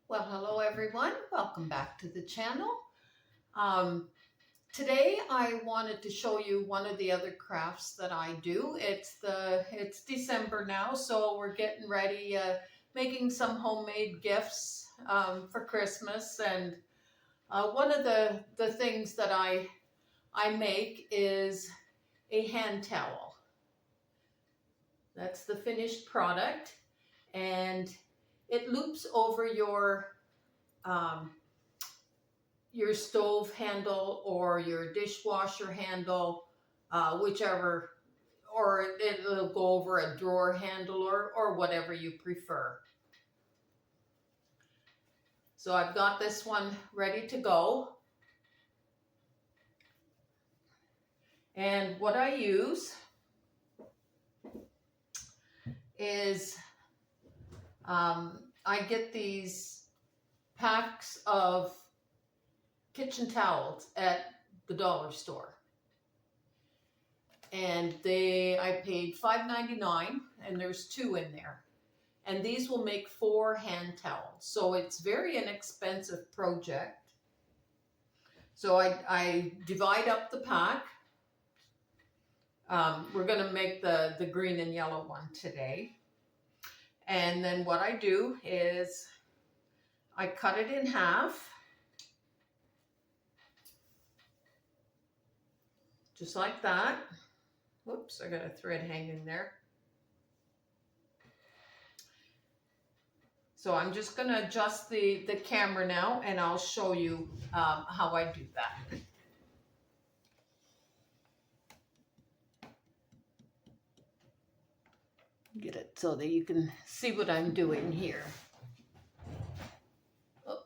Well, hello everyone. Welcome back to the channel. Um, Today I wanted to show you one of the other crafts that I do. It's December now, so we're getting ready, making some homemade gifts for Christmas. And one of the things that I make is a hand towel. That's the finished product, and it loops over um, your stove handle or your dishwasher handle, whichever, or it'll go over a drawer handle or whatever you prefer. So I've got this one ready to go. And what I use is I get these packs of kitchen towels at the dollar store. And I paid $5.99 and there's 2 in there. And these will make 4 hand towels. So it's very inexpensive project. So I divide up the pack. We're going to make the green and yellow one today. And then what I do is I cut it in half. Just like that. Whoops, I got a thread hanging there. So I'm just going to adjust the camera now, and I'll show you how I do that. Get it so that you can see what I'm doing here. Oh,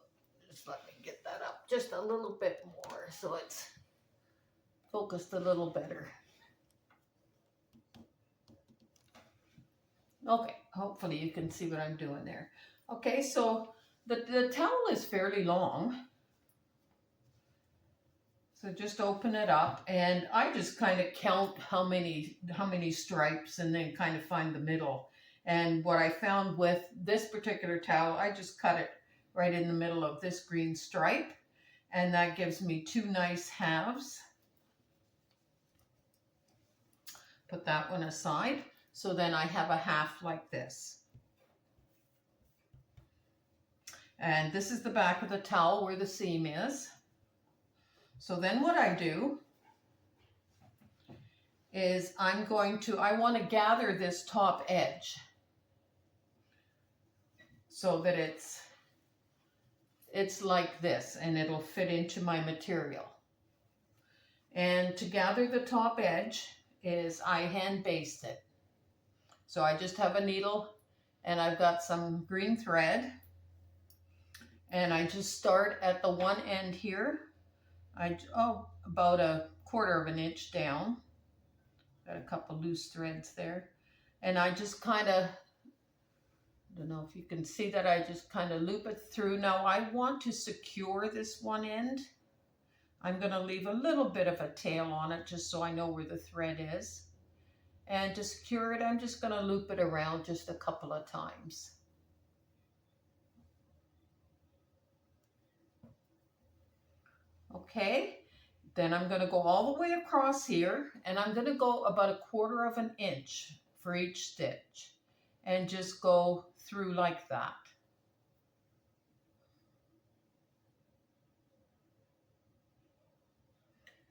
just let me get that up just a little bit more so it's focused a little better. Okay, hopefully you can see what I'm doing there. Okay, so the towel is fairly long. So just open it up, and I just kind of count how many stripes and then kind of find the middle. And what I found with this particular towel, I just cut it right in the middle of this green stripe, and that gives me 2 nice halves. Put that one aside. So then I have a half like this. And this is the back of the towel where the seam is. So then what I do is I want to gather this top edge so that it's like this, and it'll fit into my material. And to gather the top edge is I hand baste it. So I just have a needle and I've got some green thread, and I just start at the one end here. About a 1/4 of an inch down. Got a couple loose threads there. And I just kind of, I don't know if you can see that, I just kind of loop it through. Now I want to secure this one end. I'm going to leave a little bit of a tail on it just so I know where the thread is. And to secure it, I'm just going to loop it around just a couple of times. Okay, then I'm going to go all the way across here, and I'm going to go about 1/4 of an inch for each stitch and just go through like that.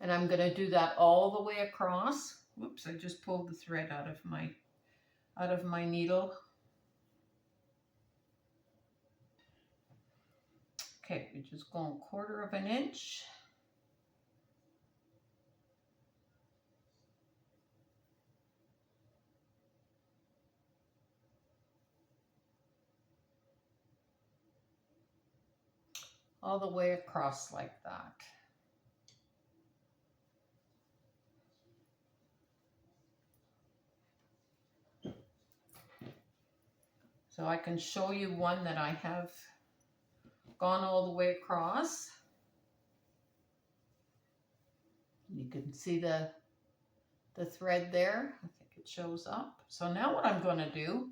And I'm going to do that all the way across. Whoops, I just pulled the thread out of my needle. Okay, we're just going 1/4 of an inch. All the way across like that. So I can show you one that I have gone all the way across. You can see the thread there. I think it shows up. So now what I'm going to do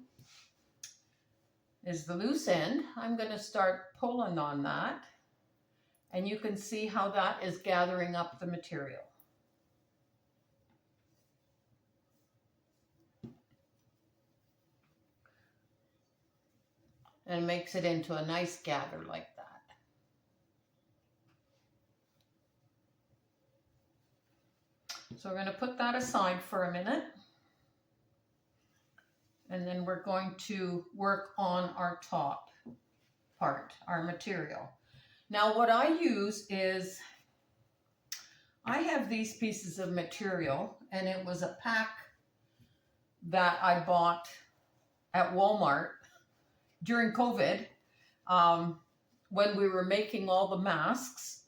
is the loose end. I'm going to start pulling on that, and you can see how that is gathering up the material. And makes it into a nice gather like that. So we're going to put that aside for a minute. And then we're going to work on our top part, our material. Now what I use is, I have these pieces of material, and it was a pack that I bought at Walmart during COVID, when we were making all the masks.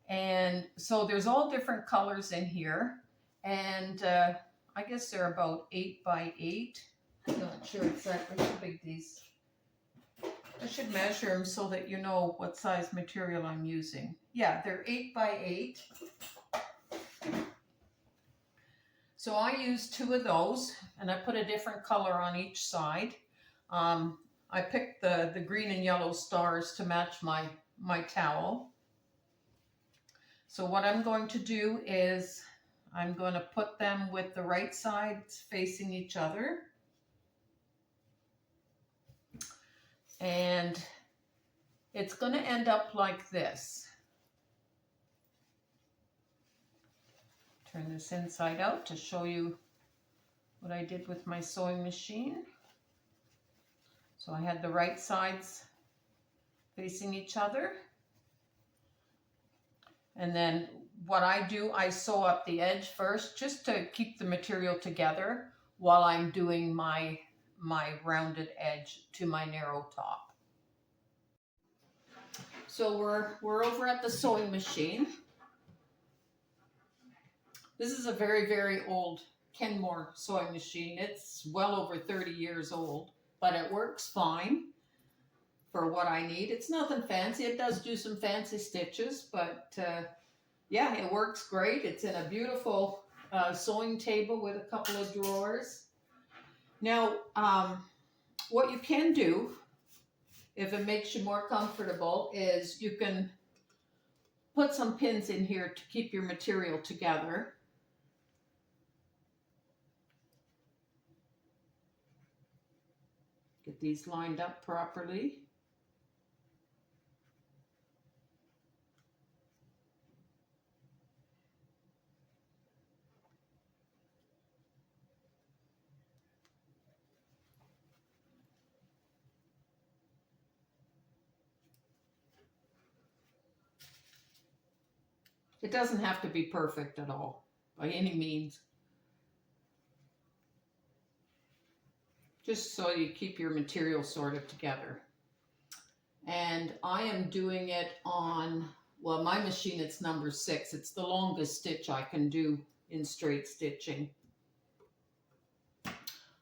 And so there's all different colors in here, and I guess they're about 8 by 8. I'm not sure exactly how big these. I should measure them so that you know what size material I'm using. Yeah, they're 8 by 8. So I used 2 of those, and I put a different color on each side. I picked the green and yellow stars to match my towel. So what I'm going to do is I'm going to put them with the right sides facing each other. And it's going to end up like this. Turn this inside out to show you what I did with my sewing machine. So I had the right sides facing each other. And then what I do, I sew up the edge first just to keep the material together while I'm doing my rounded edge to my narrow top. So we're over at the sewing machine. This is a very, very old Kenmore sewing machine. It's well over 30 years old, but it works fine for what I need. It's nothing fancy. It does do some fancy stitches, but yeah, it works great. It's in a beautiful sewing table with a couple of drawers. Now, what you can do, if it makes you more comfortable, is you can put some pins in here to keep your material together. Get these lined up properly. It doesn't have to be perfect at all, by any means. Just so you keep your material sort of together. And I am doing it on, well, my machine, it's number 6. It's the longest stitch I can do in straight stitching.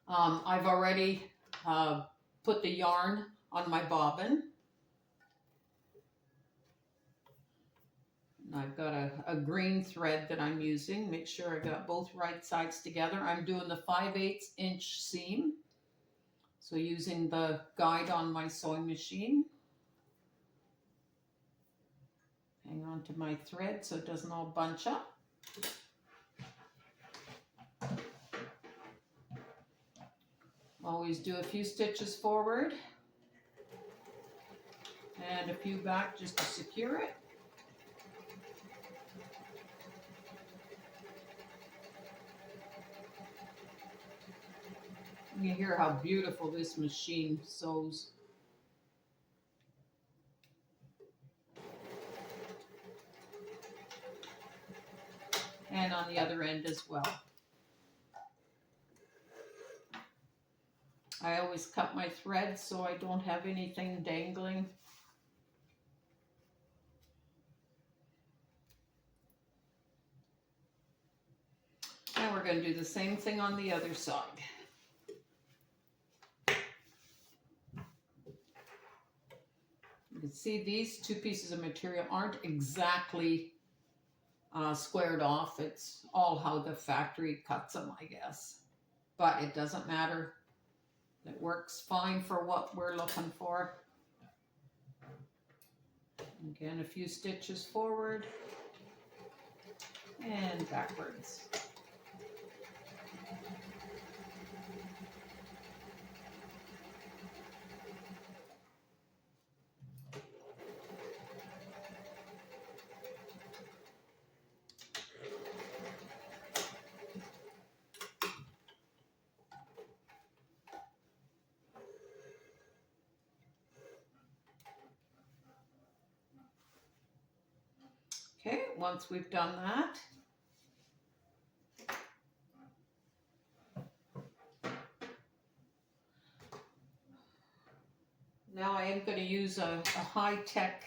I've already put the yarn on my bobbin. I've got a green thread that I'm using. Make sure I got both right sides together. I'm doing the 5/8 inch seam. So using the guide on my sewing machine. Hang on to my thread so it doesn't all bunch up. Always do a few stitches forward and a few back just to secure it. You hear how beautiful this machine sews. And on the other end as well. I always cut my thread so I don't have anything dangling. And we're going to do the same thing on the other side. You can see these 2 pieces of material aren't exactly squared off. It's all how the factory cuts them, I guess. But it doesn't matter. works fine for what we're looking for. Again, a few stitches forward and backwards. Okay, once we've done that, now I am going to use a high-tech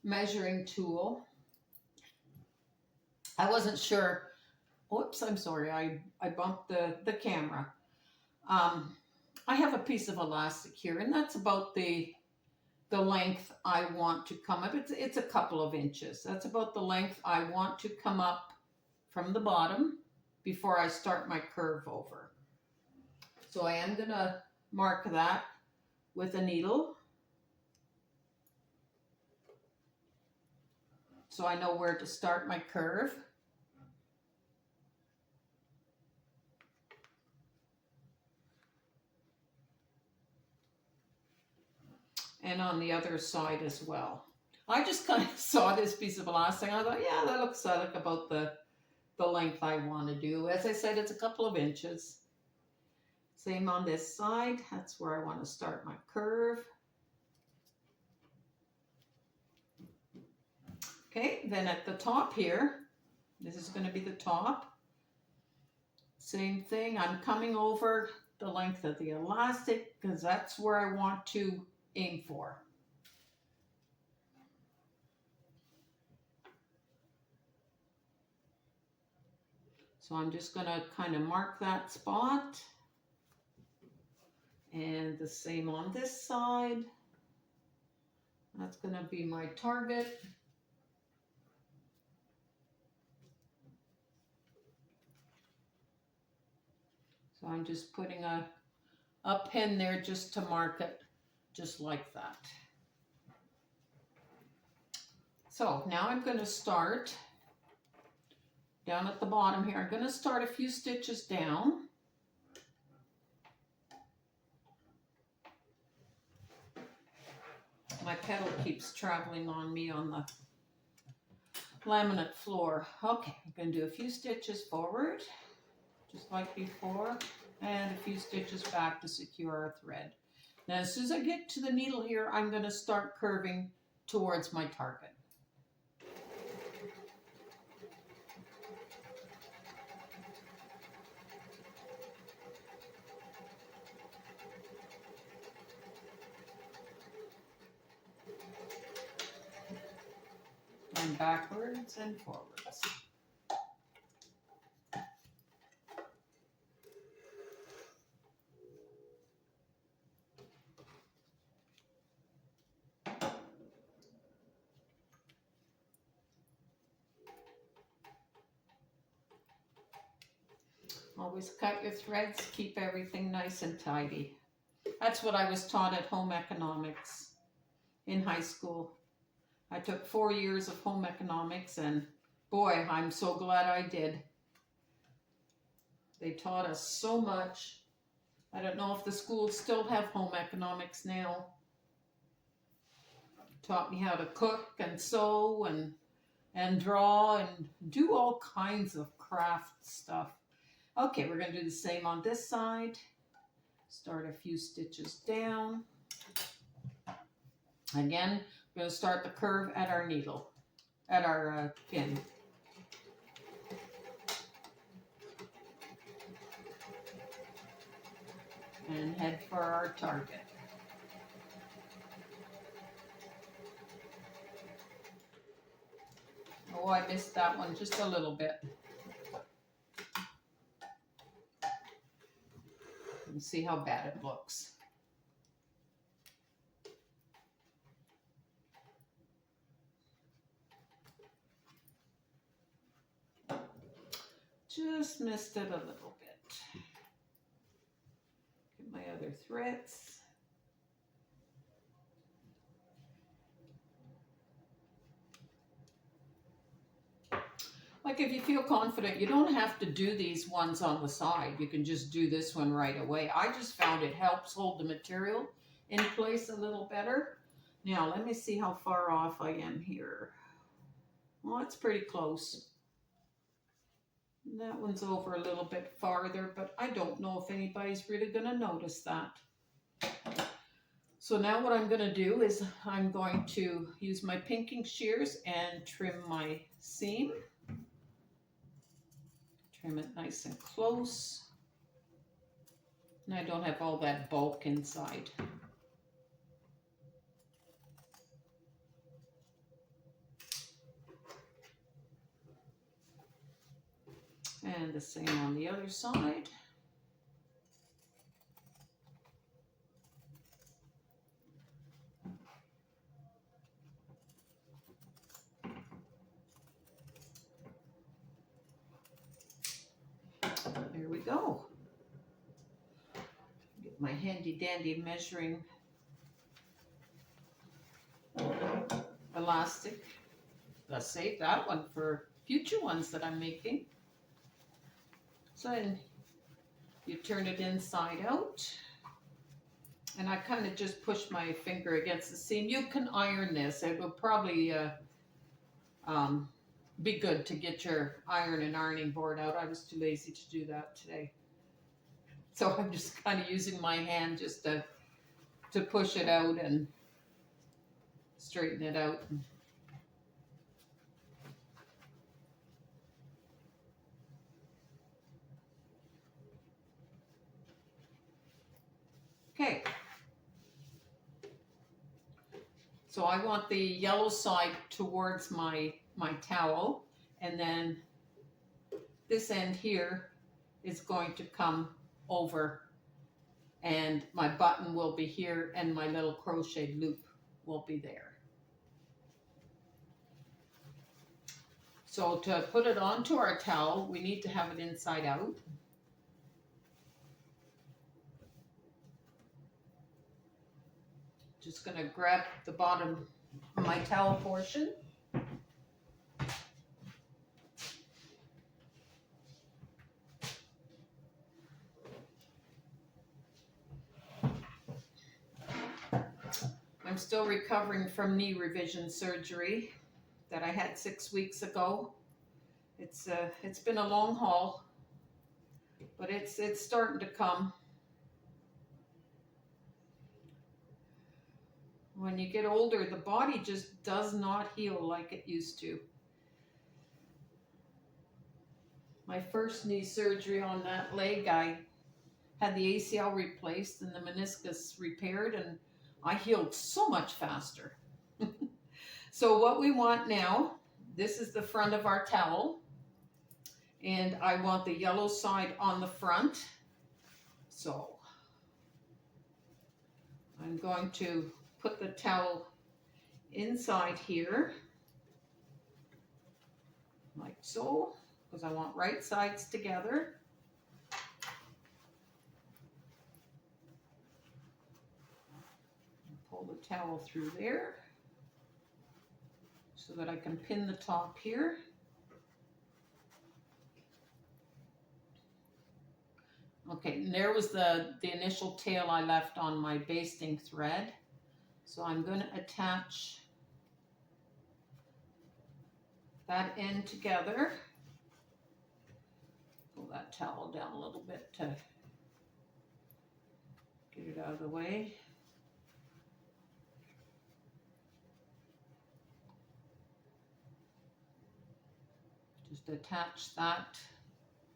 measuring tool. I wasn't sure. Oops, I'm sorry. I bumped the camera. I have a piece of elastic here, and that's about the length I want to come up. It's a couple of inches. That's about the length I want to come up from the bottom before I start my curve over. So I am going to mark that with a needle, so I know where to start my curve. And on the other side as well. I just kind of saw this piece of elastic. I thought, yeah, that looks like about the length I want to do. As I said, it's a couple of inches. Same on this side. That's where I want to start my curve. Okay, then at the top here, this is going to be the top. Same thing. I'm coming over the length of the elastic because that's where I want to aim for. So I'm just going to kind of mark that spot. And the same on this side. That's going to be my target. So I'm just putting a pin there just to mark it, just like that. So now I'm going to start down at the bottom here. I'm going to start a few stitches down. My pedal keeps traveling on me on the laminate floor. Okay, I'm going to do a few stitches forward, just like before, and a few stitches back to secure our thread. Now, as soon as I get to the needle here, I'm going to start curving towards my target. And backwards and forwards. Always cut your threads, keep everything nice and tidy. That's what I was taught at home economics in high school. I took 4 years of home economics, and boy, I'm so glad I did. They taught us so much. I don't know if the schools still have home economics now. Taught me how to cook and sew and draw and do all kinds of craft stuff. Okay, we're going to do the same on this side. Start a few stitches down. Again, we're going to start the curve at our needle, at our pin. And head for our target. Oh, I missed that one just a little bit. And see how bad it looks. Just missed it a little bit. Get my other threads. Like if you feel confident, you don't have to do these ones on the side. You can just do this one right away. I just found it helps hold the material in place a little better. Now, let me see how far off I am here. Well, it's pretty close. That one's over a little bit farther, but I don't know if anybody's really going to notice that. So now what I'm going to do is I'm going to use my pinking shears and trim my seam. Trim it nice and close. And I don't have all that bulk inside. And the same on the other side. There we go. Get my handy dandy measuring elastic. Let's save that one for future ones that I'm making. So then you turn it inside out. And I kind of just push my finger against the seam. You can iron this. It will probably be good to get your iron and ironing board out. I was too lazy to do that today. So I'm just kind of using my hand just to push it out and straighten it out. Okay. So I want the yellow side towards my towel, and then this end here is going to come over, and my button will be here and my little crochet loop will be there. So to put it onto our towel, we need to have it inside out. Just going to grab the bottom of my towel portion. I'm still recovering from knee revision surgery that I had 6 weeks ago. It's been a long haul, but it's starting to come. When you get older, the body just does not heal like it used to. My first knee surgery on that leg, I had the ACL replaced and the meniscus repaired, and I healed so much faster. So what we want now, this is the front of our towel, and I want the yellow side on the front. So I'm going to put the towel inside here, like so, because I want right sides together. Pull the towel through there so that I can pin the top here. Okay, and there was the initial tail I left on my basting thread. So I'm going to attach that end together. Pull that towel down a little bit to get it out of the way. Just attach that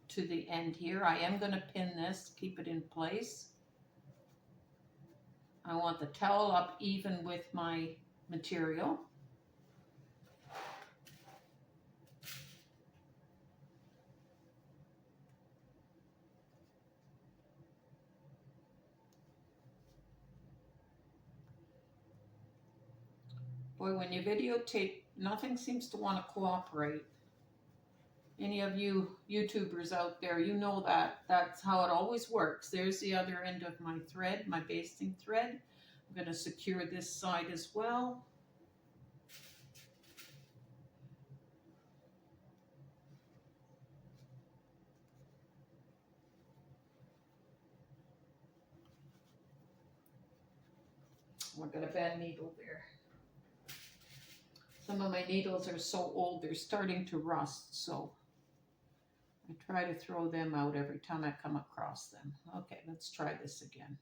to the end here. I am going to pin this, keep it in place. I want the towel up even with my material. Boy, when you videotape, nothing seems to want to cooperate. Any of you YouTubers out there, you know that that's how it always works. There's the other end of my thread, my basting thread. I'm going to secure this side as well. I've got a bad needle there. Some of my needles are so old, they're starting to rust, so I try to throw them out every time I come across them. Okay, let's try this again.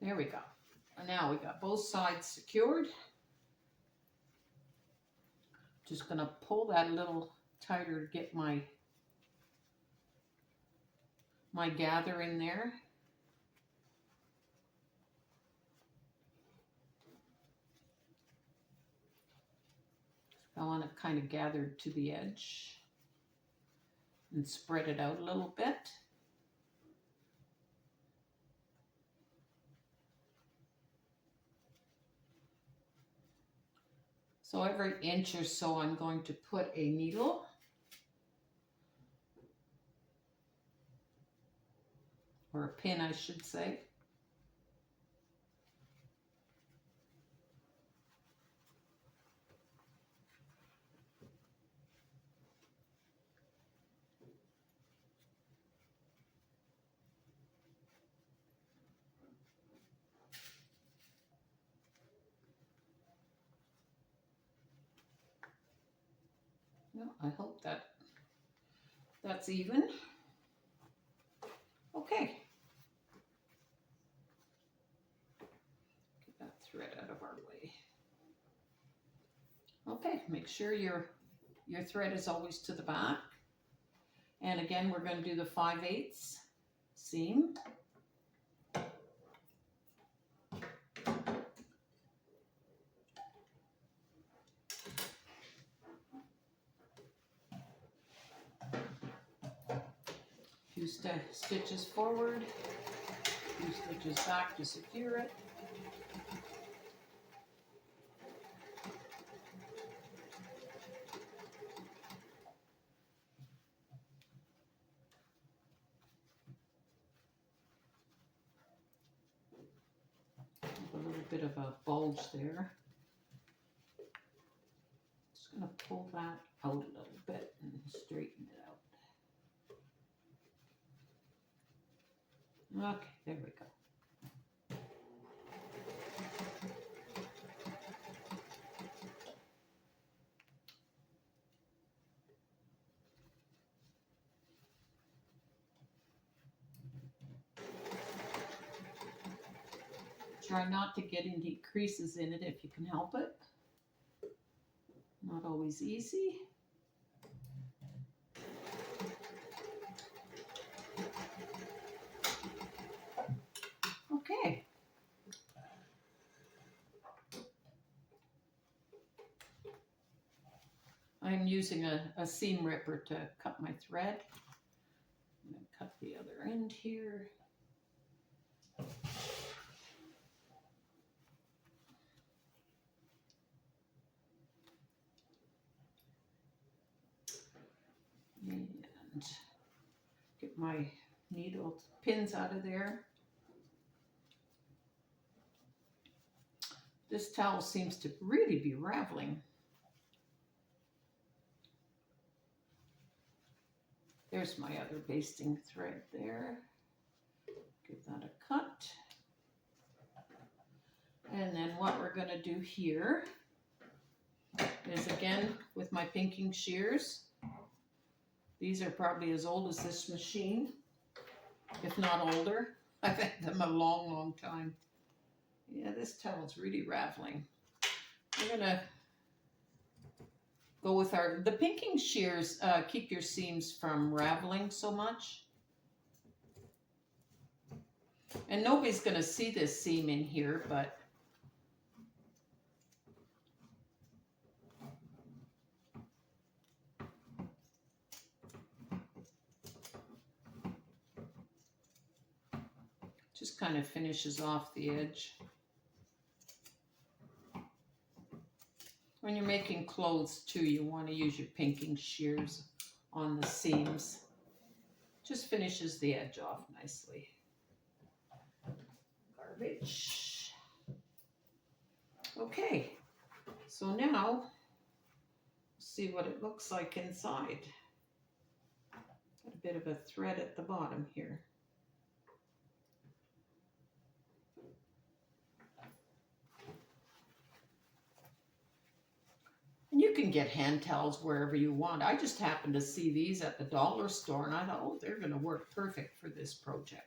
There we go. And now we got both sides secured. Just gonna pull that a little tighter to get my gather in there. I want it kind of gathered to the edge and spread it out a little bit. So every inch or so I'm going to put a needle. Or a pin, I should say. No, I hope that's even. Okay. Get that thread out of our way. Okay, make sure your thread is always to the back. And again, we're going to do the 5/8 seam. Few stitches forward, few stitches back to secure it. A little bit of a bulge there. Just going to pull that out a little bit and straighten it out. Okay, there we go. Try not to get any creases in it if you can help it. Not always easy. Okay. I'm using a seam ripper to cut my thread. I'm going to cut the other end here. And get my needle pins out of there. This towel seems to really be raveling. There's my other basting thread there. Give that a cut. And then what we're going to do here is, again, with my pinking shears. These are probably as old as this machine, if not older. I've had them a long, long time. Yeah, this towel's really raveling. We're going to go with the pinking shears keep your seams from raveling so much. And nobody's going to see this seam in here, but just kind of finishes off the edge. When you're making clothes too, you want to use your pinking shears on the seams. Just finishes the edge off nicely. Garbage. Okay, so now see what it looks like inside. Got a bit of a thread at the bottom here. And you can get hand towels wherever you want. I just happened to see these at the dollar store and I thought, oh, they're going to work perfect for this project.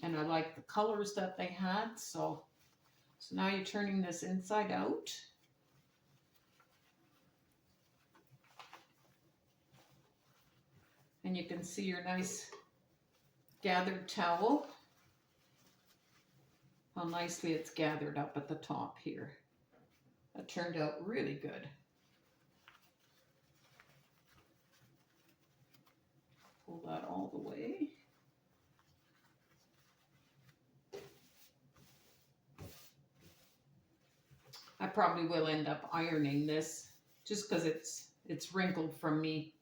And I like the colors that they had, so now you're turning this inside out. And you can see your nice gathered towel. How nicely it's gathered up at the top here. That turned out really good. Pull that all the way. I probably will end up ironing this just because it's wrinkled from me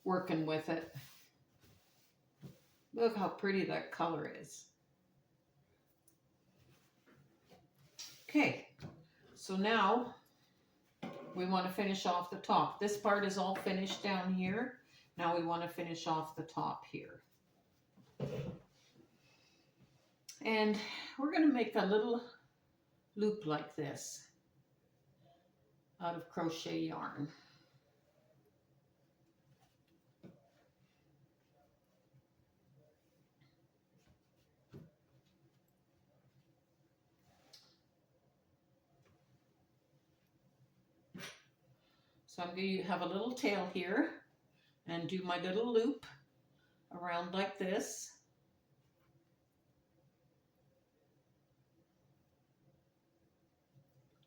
working with it. Look how pretty that color is. Okay, so now we want to finish off the top. This part is all finished down here. Now we want to finish off the top here. And we're going to make a little loop like this out of crochet yarn. So I'm going to have a little tail here and do my little loop around like this.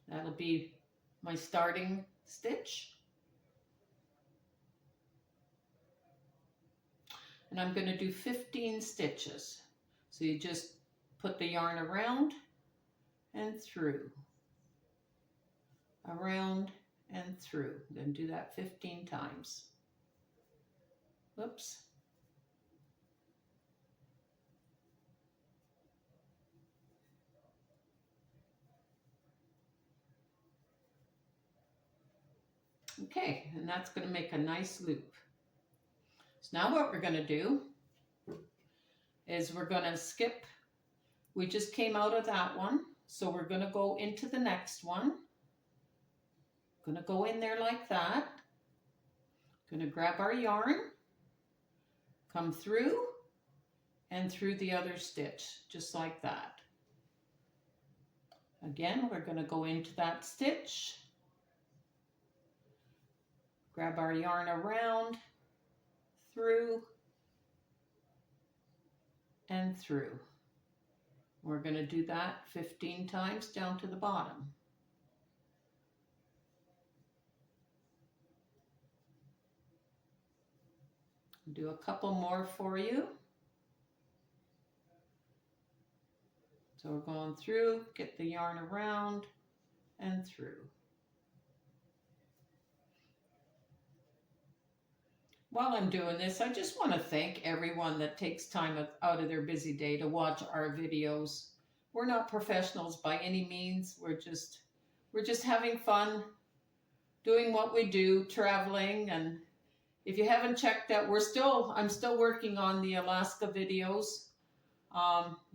That'll be my starting stitch. And I'm going to do 15 stitches. So you just put the yarn around and through, around and through. Then do that 15 times. Whoops. Okay, and that's going to make a nice loop. So now what we're going to do is we're going to skip. We just came out of that one, so we're going to go into the next one. Going to go in there like that. Going to grab our yarn, come through, and through the other stitch, just like that. Again, we're going to go into that stitch, grab our yarn around, through, and through. We're going to do that 15 times down to the bottom. Do a couple more for you. So we're going through, get the yarn around and through. While I'm doing this, I just want to thank everyone that takes time out of their busy day to watch our videos. We're not professionals by any means. We're just having fun doing what we do, traveling. And if you haven't checked out, I'm still working on the Alaska videos.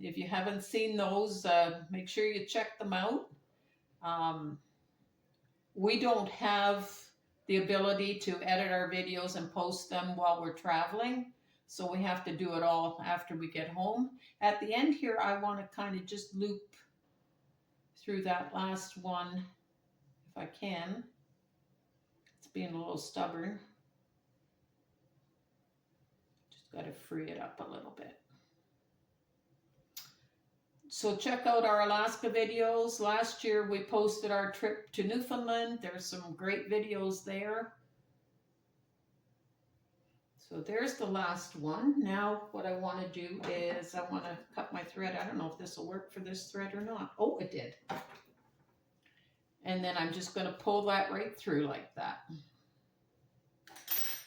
If you haven't seen those, make sure you check them out. We don't have the ability to edit our videos and post them while we're traveling, so we have to do it all after we get home. At the end here, I want to kind of just loop through that last one if I can. It's being a little stubborn. Just got to free it up a little bit. So check out our Alaska videos. Last year we posted our trip to Newfoundland. There's some great videos there. So there's the last one. Now what I want to do is I want to cut my thread. I don't know if this will work for this thread or not. Oh, it did. And then I'm just going to pull that right through like that.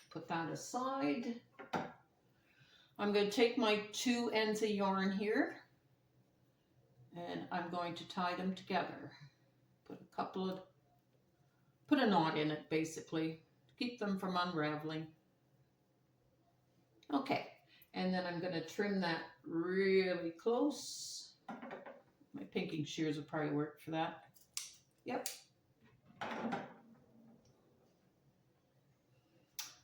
Put that aside. I'm going to take my 2 ends of yarn here and I'm going to tie them together. Put a knot in it basically to keep them from unraveling. Okay, and then I'm going to trim that really close. My pinking shears will probably work for that. Yep.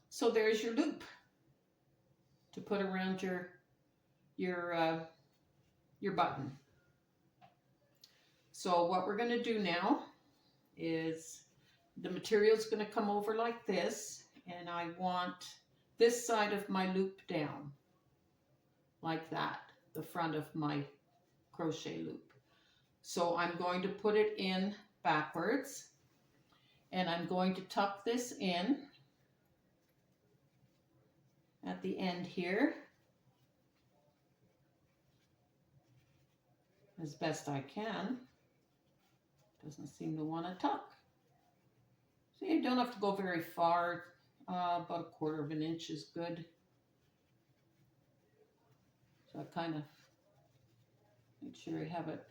So there's your loop to put around your button. So what we're going to do now is the material is going to come over like this, and I want this side of my loop down like that, the front of my crochet loop. So I'm going to put it in backwards, and I'm going to tuck this in at the end here as best I can. Doesn't seem to want to tuck. So you don't have to go very far. About 1/4 of an inch is good. So I kind of make sure I have it.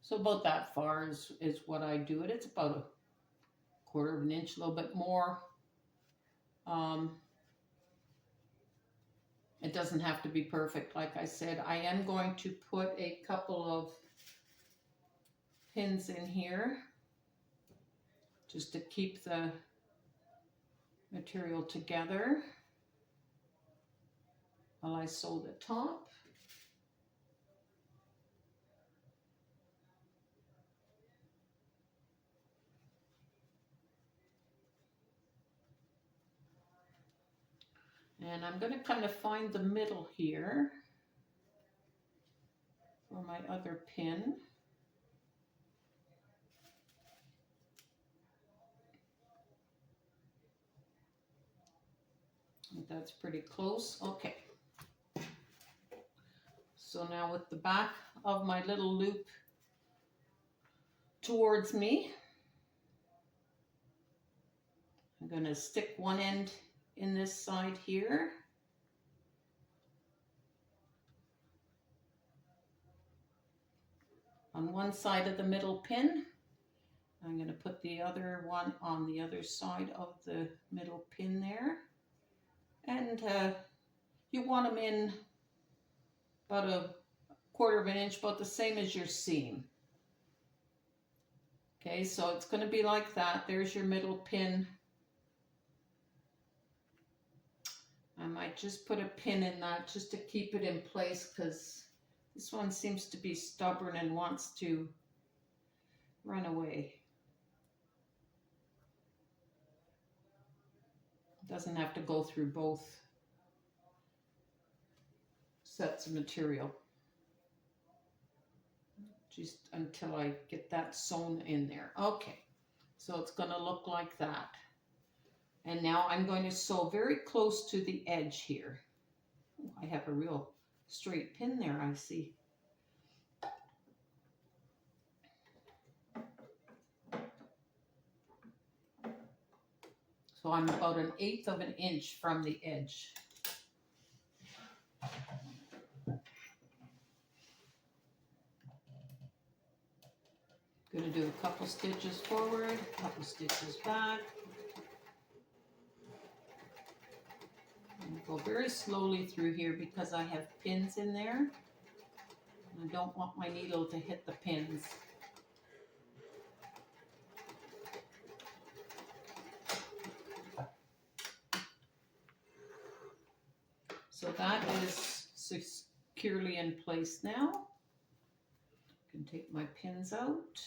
So about that far is what I do it. It's about 1/4 of an inch, a little bit more. It doesn't have to be perfect. Like I said, I am going to put a couple of pins in here just to keep the material together while I sew the top. And I'm going to kind of find the middle here for my other pin. That's pretty close. Okay. So now with the back of my little loop towards me, I'm going to stick one end in this side here. On one side of the middle pin. I'm going to put the other one on the other side of the middle pin there. And you want them in about 1/4 of an inch, about the same as your seam. Okay, so it's going to be like that. There's your middle pin. I might just put a pin in that just to keep it in place, because this one seems to be stubborn and wants to run away. Doesn't have to go through both sets of material. Just until I get that sewn in there. Okay, so it's going to look like that. And now I'm going to sew very close to the edge here. Oh, I have a real straight pin there, I see. So I'm about 1/8 of an inch from the edge. Going to do a couple stitches forward, a couple stitches back. And go very slowly through here because I have pins in there. And I don't want my needle to hit the pins. So that is securely in place now. I can take my pins out.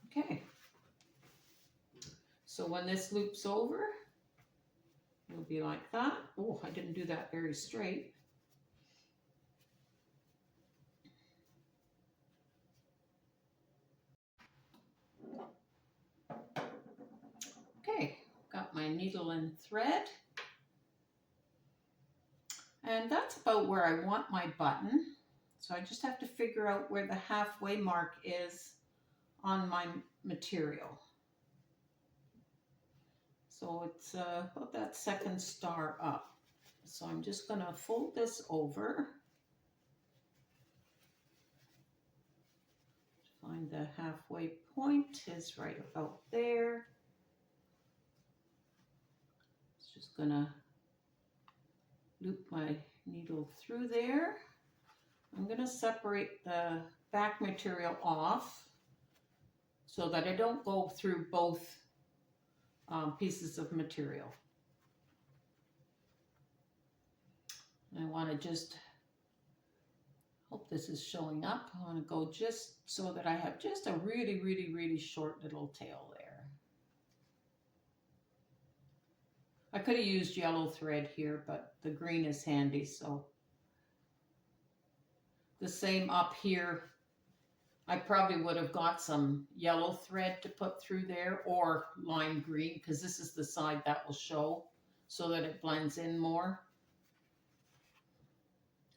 Okay. So when this loops over, it'll be like that. Oh, I didn't do that very straight. got my needle and thread. And that's about where I want my button. So I just have to figure out where the halfway mark is on my material. So it's about that second star up. So I'm just going to fold this over. Find the halfway point is right about there. It's just going to loop my needle through there. I'm going to separate the back material off so that I don't go through both pieces of material. I want to just, hope this is showing up. I want to go just so that I have just a really, really, really short little tail there. I could have used yellow thread here, but the green is handy, so. The same up here. I probably would have got some yellow thread to put through there, or lime green, because this is the side that will show so that it blends in more.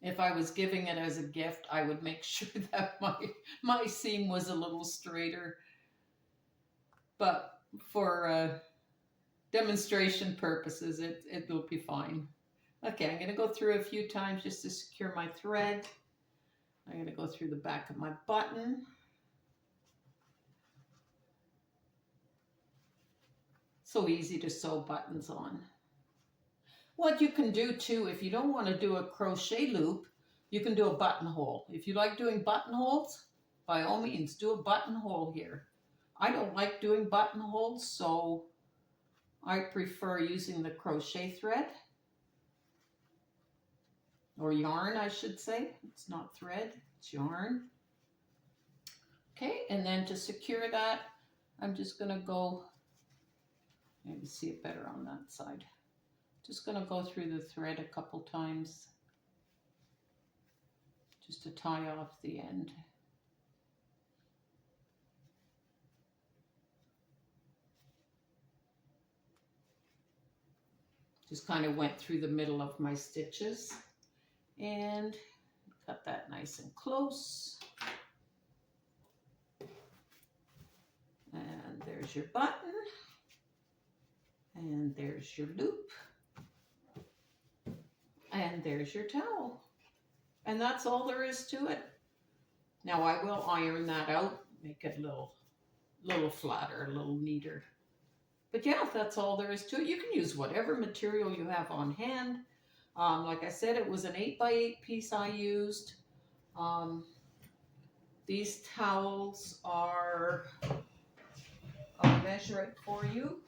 If I was giving it as a gift, I would make sure that my seam was a little straighter. But for demonstration purposes, it will be fine. Okay, I'm going to go through a few times just to secure my thread. I'm going to go through the back of my button. So easy to sew buttons on. What you can do too, if you don't want to do a crochet loop, you can do a buttonhole. If you like doing buttonholes, by all means, do a buttonhole here. I don't like doing buttonholes, so I prefer using the crochet thread. Or yarn, I should say. It's not thread, it's yarn. Okay, and then to secure that, I'm just going to go, maybe see it better on that side. Just going to go through the thread a couple times just to tie off the end. Just kind of went through the middle of my stitches and cut that nice and close. And there's your button. And there's your loop. And there's your towel. And that's all there is to it. Now I will iron that out, make it a little flatter, a little neater. But yeah, that's all there is to it. You can use whatever material you have on hand. Like I said, it was an 8x8 piece I used. These towels are, I'll measure it for you.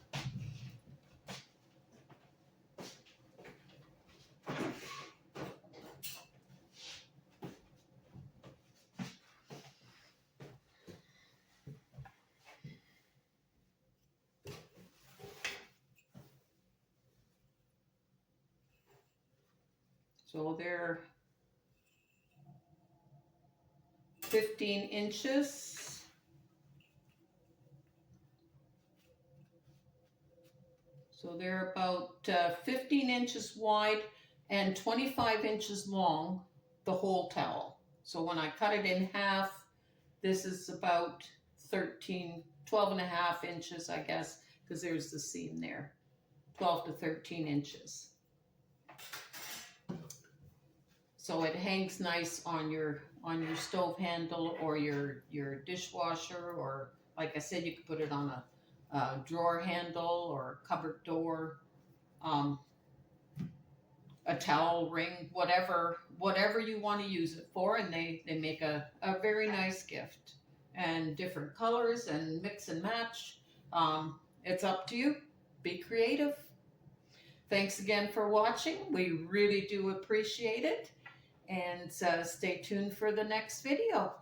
So they're 15 inches. So they're about 15 inches wide and 25 inches long, the whole towel. So when I cut it in half, this is about 12 and a half inches, I guess, because there's the seam there, 12 to 13 inches. So it hangs nice on your stove handle or your dishwasher, or like I said, you could put it on a drawer handle or a cupboard door, a towel ring, whatever you want to use it for, and they make a very nice gift. And different colors and mix and match. It's up to you. Be creative. Thanks again for watching. We really do appreciate it. And stay tuned for the next video.